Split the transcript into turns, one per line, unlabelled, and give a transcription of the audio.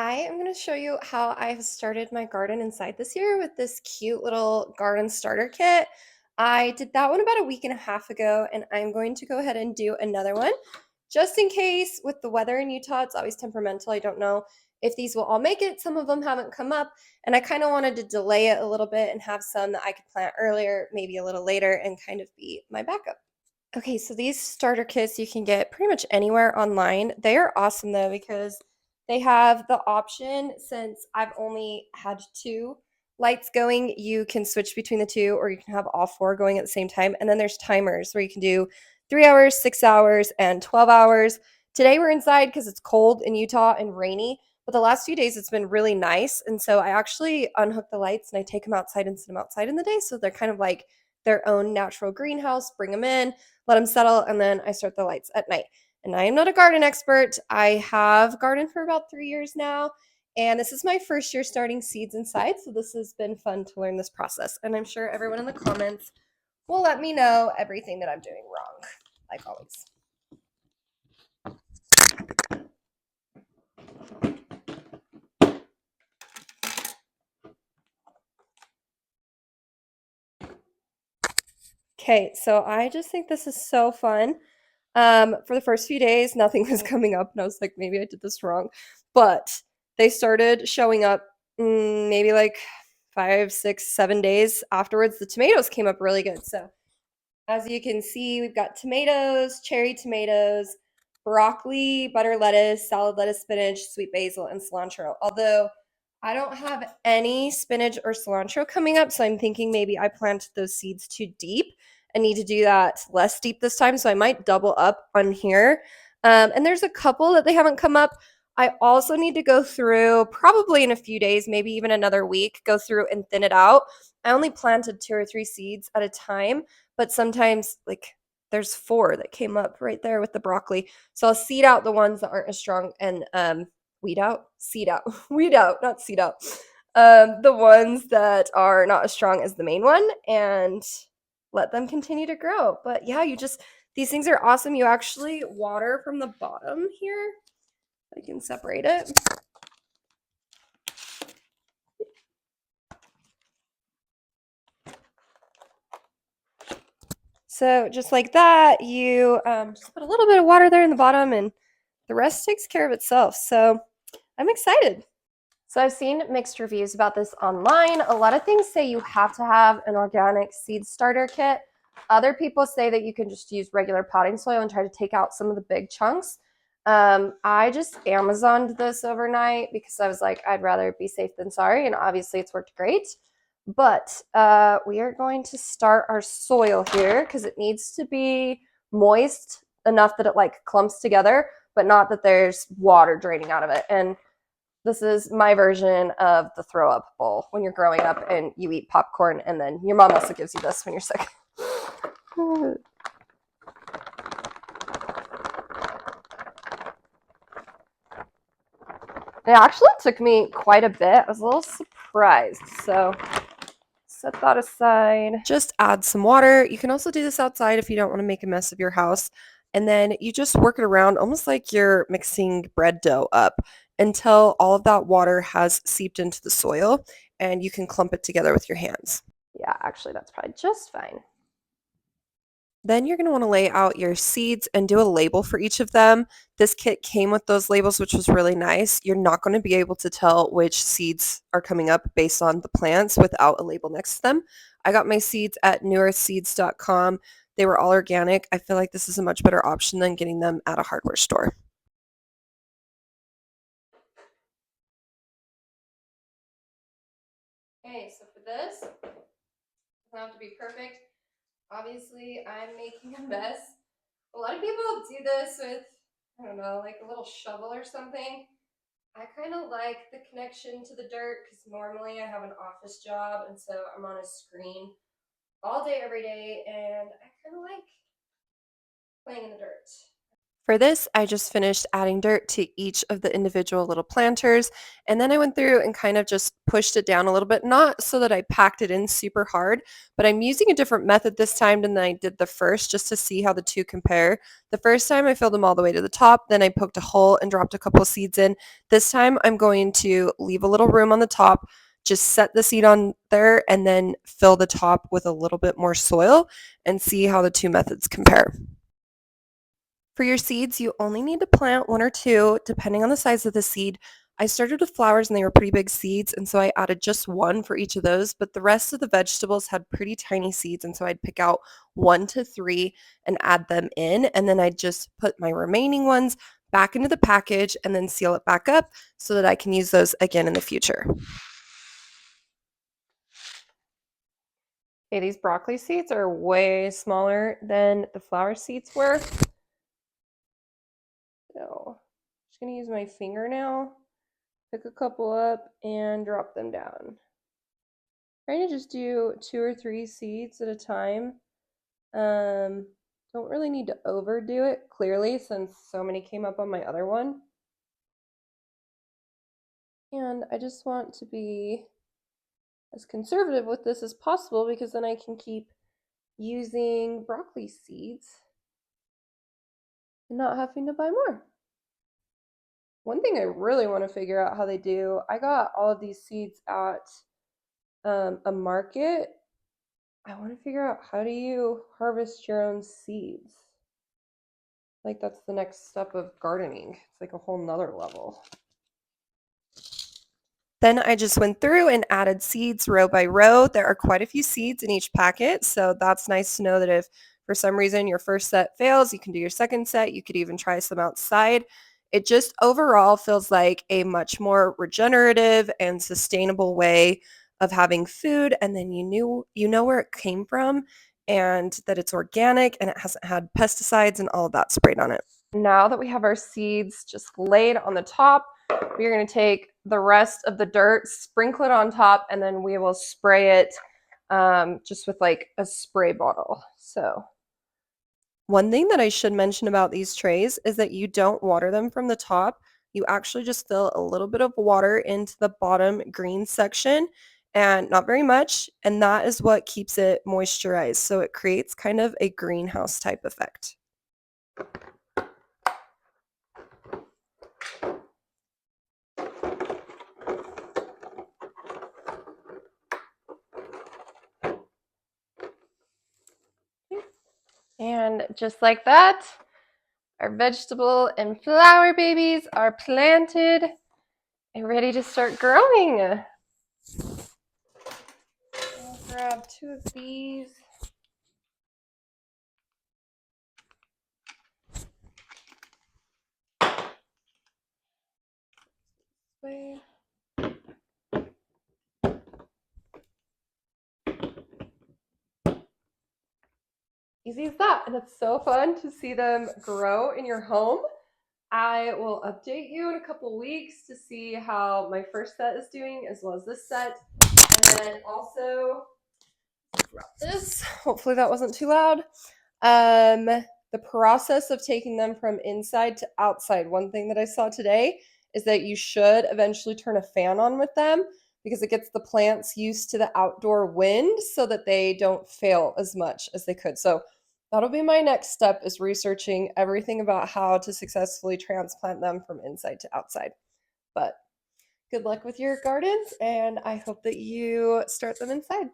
I am going to show you how I have started my garden inside this year with this cute little garden starter kit. I did that one about a week and a half ago, and I'm going to go ahead and do another one just in case. With the weather in Utah, it's always temperamental. I don't know if these will all make it. Some of them haven't come up, and I kind of wanted to delay it a little bit and have some that I could plant earlier, maybe a little later, and kind of be my backup. Okay, so these starter kits you can get pretty much anywhere online. They are awesome though because they have the option, since I've only had two lights going, you can switch between the two or you can have all four going at the same time. And then there's timers where you can do 3 hours, 6 hours, and 12 hours. Today we're inside because it's cold in Utah and rainy, but the last few days it's been really nice. And so I actually unhook the lights and I take them outside and set them outside in the day. So they're kind of like their own natural greenhouse, bring them in, let them settle, and then I start the lights at night. And I am not a garden expert. I have gardened for about 3 years now, and this is my first year starting seeds inside, so this has been fun to learn this process. And I'm sure everyone in the comments will let me know everything that I'm doing wrong, like always. Okay, so I just think this is so fun. For the first few days, nothing was coming up, and I was like, maybe I did this wrong. But they started showing up maybe like 5, 6, 7 days afterwards. The tomatoes came up really good. So as you can see, we've got tomatoes, cherry tomatoes, broccoli, butter lettuce, salad lettuce, spinach, sweet basil, and cilantro. Although I don't have any spinach or cilantro coming up, so I'm thinking maybe I planted those seeds too deep and need to do that less deep this time. So I might double up on here. And there's a couple that they haven't come up. I also need to go through probably in a few days, maybe even another week, go through and thin it out. I only planted 2 or 3 seeds at a time, but sometimes like there's four that came up right there with the broccoli. So I'll seed out the ones that aren't as strong and weed out, seed out, weed out, not seed out. The ones that are not as strong as the main one, and let them continue to grow. But yeah, these things are awesome. You actually water from the bottom here. I can separate it. So just like that, you just put a little bit of water there in the bottom, and the rest takes care of itself. So I'm excited. So I've seen mixed reviews about this online. A lot of things say you have to have an organic seed starter kit. Other people say that you can just use regular potting soil and try to take out some of the big chunks. I just Amazoned this overnight because I was like, I'd rather be safe than sorry, and obviously it's worked great. But we are going to start our soil here because it needs to be moist enough that it like clumps together, but not that there's water draining out of it. And this is my version of the throw up bowl when you're growing up and you eat popcorn, and then your mom also gives you this when you're sick. It actually took me quite a bit. I was a little surprised. So set that aside. Just add some water. You can also do this outside if you don't want to make a mess of your house. And then you just work it around almost like you're mixing bread dough up until all of that water has seeped into the soil and you can clump it together with your hands. Yeah, actually, that's probably just fine. Then you're going to want to lay out your seeds and do a label for each of them. This kit came with those labels, which was really nice. You're not going to be able to tell which seeds are coming up based on the plants without a label next to them. I got my seeds at newearthseeds.com. They were all organic. I feel like this is a much better option than getting them at a hardware store. Okay, so for this, it doesn't have to be perfect. Obviously, I'm making a mess. A lot of people do this with, I don't know, like a little shovel or something. I kind of like the connection to the dirt because normally I have an office job, and so I'm on a screen all day, every day, and I kind of like playing in the dirt. For this, I just finished adding dirt to each of the individual little planters, and then I went through and kind of just pushed it down a little bit, not so that I packed it in super hard, but I'm using a different method this time than I did the first just to see how the two compare. The first time I filled them all the way to the top, then I poked a hole and dropped a couple seeds in. This time I'm going to leave a little room on the top, just set the seed on there, and then fill the top with a little bit more soil and see how the two methods compare. For your seeds, you only need to plant one or two, depending on the size of the seed. I started with flowers and they were pretty big seeds, and so I added just one for each of those, but the rest of the vegetables had pretty tiny seeds, and so I'd pick out 1 to 3 and add them in, and then I'd just put my remaining ones back into the package and then seal it back up so that I can use those again in the future. Okay, these broccoli seeds are way smaller than the flower seeds were. So, just gonna use my finger now, pick a couple up and drop them down. Trying to just do 2 or 3 seeds at a time. Don't really need to overdo it, clearly, since so many came up on my other one. And I just want to be as conservative with this as possible because then I can keep using broccoli seeds and not having to buy more. One thing I really want to figure out how they do, I got all of these seeds at a market. I want to figure out, how do you harvest your own seeds? Like, that's the next step of gardening. It's like a whole nother level. Then I just went through and added seeds row by row. There are quite a few seeds in each packet, so that's nice to know that if for some reason your first set fails, you can do your second set. You could even try some outside. It just overall feels like a much more regenerative and sustainable way of having food, and then you know where it came from and that it's organic and it hasn't had pesticides and all of that sprayed on it. Now that we have our seeds just laid on the top, we're going to take the rest of the dirt, sprinkle it on top, and then we will spray it just with like a spray bottle. So one thing that I should mention about these trays is that you don't water them from the top. You actually just fill a little bit of water into the bottom green section, and not very much, and that is what keeps it moisturized. So it creates kind of a greenhouse type effect. And just like that, our vegetable and flower babies are planted and ready to start growing. I'll grab 2 of these. Way. Easy as that, and it's so fun to see them grow in your home. I will update you in a couple weeks to see how my first set is doing as well as this set. And then also, drop this. Hopefully that wasn't too loud. The process of taking them from inside to outside. One thing that I saw today is that you should eventually turn a fan on with them because it gets the plants used to the outdoor wind so that they don't fail as much as they could. So that'll be my next step, is researching everything about how to successfully transplant them from inside to outside. But good luck with your gardens, and I hope that you start them inside.